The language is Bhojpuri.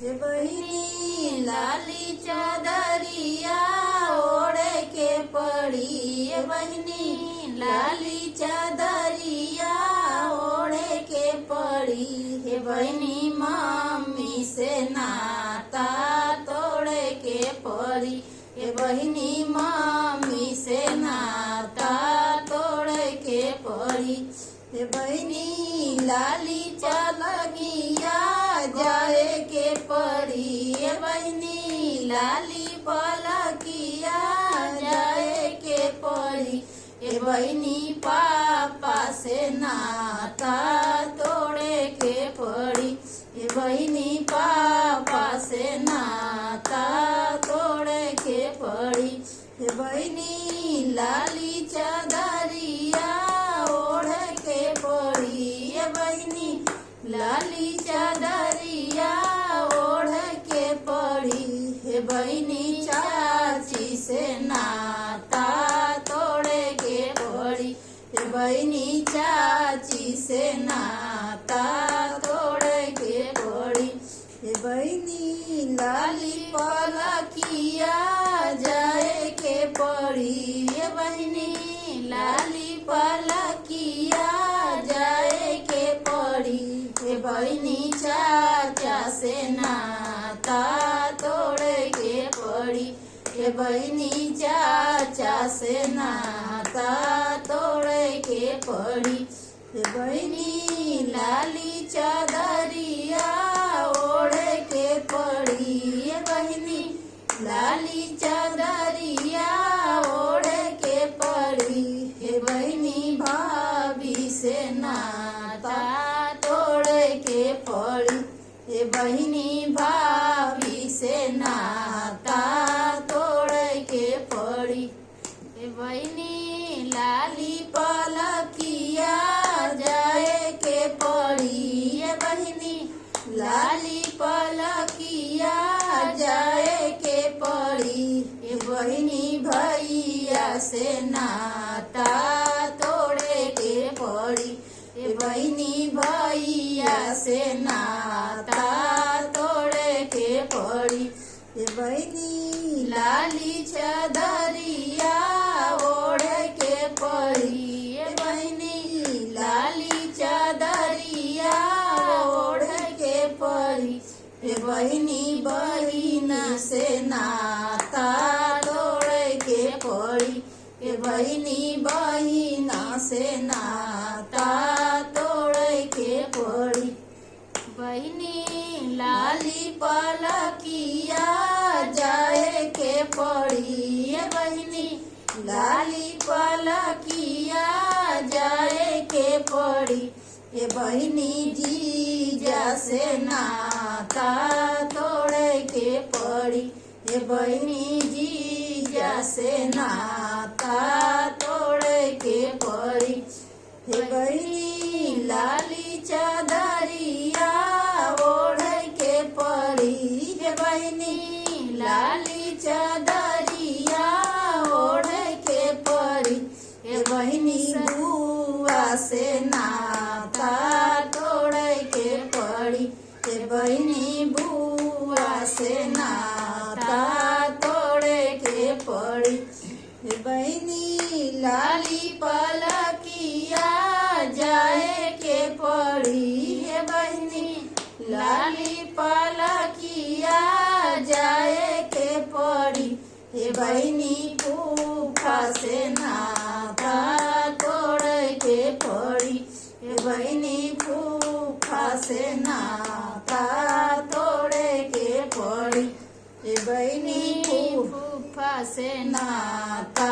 हे बहिनी लाली चादरिया ओढ़े के पड़ी। हे बहिनी लाली चादरिया ओढ़े के पड़ी। हे बहिनी मम्मी से नाता तोड़े के पड़ी। हे बहिनी मम्मी से नाता तोड़े के पड़ी। हे बहिनी लाली चादरिया जाए के पड़ी। हे बहिनी लाली पलकिया जाए के पड़ी। हे बहिनी पापा से नाता तोड़े के पड़ी। हे बहिनी पापा से नाता तोड़े के पड़ी। हे बहिनी लाली चादरिया ओढ़ के पड़ी। हे बहिनी लाली चादरिया ओढ़ के पड़ी। हे बहिनी चाची से नाता तोड़े के पड़ी। हे बहिनी चाची से नाता तोड़े के पड़ी। हे बहिनी लाली पलकिया जाए के पड़ी। हे बहिनी लाली पलकिया जाए के पड़ी। हे बहिनी चाचा से नाता तोड़े के पड़ी। हे बहिनी चाचा से नाता तोड़े के पड़ी। हे बहिनी लाली चादरिया ओढ़े के पड़ी। हे बहिनी लाली चादरिया ओढ़े के पड़ी। हे बहिनी भाभी से नाता तोड़े के पड़ी। हे बहिनी भाभी से नाता तोड़े के पड़ी। हे बहिनी लाली पलकिया जाए के पड़ी। हे बहिनी लाली पलकिया जाए के पड़ी। हे बहिनी भैया से नाता तोड़े के पड़ी। हे बहिनी भैया से नाता तोड़े के पड़ी। हे बहिनी लाली चादरिया ओढ़ के पड़ी। हे बहिनी लाली चादरिया ओढ़ के पड़ी। हे बहिनी बहिना से नाता तोड़े के पड़ी। हे बहिनी बहिना से नाता तोड़े के पड़ी। बहिनी लाली पलकिया जाए के पड़ी। हे बहिनी लाली पलकिया जाए के पड़ी। हे बहिनी जीजा से नाता तोड़े के पड़ी। हे बहिनी जीजा से नाता तोड़े के पड़ी। हे बहिनी लाली चादरिया ओढ़ के पड़ी। हे बहिनी लाली चादरिया ओढ़ के पड़ी। हे बहिनी बुआ से नाता तोड़े के पड़ी। हे बहिनी बुआ से नाता तोड़े के पड़ी। हे बहिनी लाली पलकिया जाए के पड़ी। हे बहिनी लाली पलकिया जाए के पड़ी। हे बहिनी फूफा से नाता तोड़े के पड़ी। हे बहिनी फूफा से नाता तोड़े के पड़ी। हे बहिनी फूफा से नाता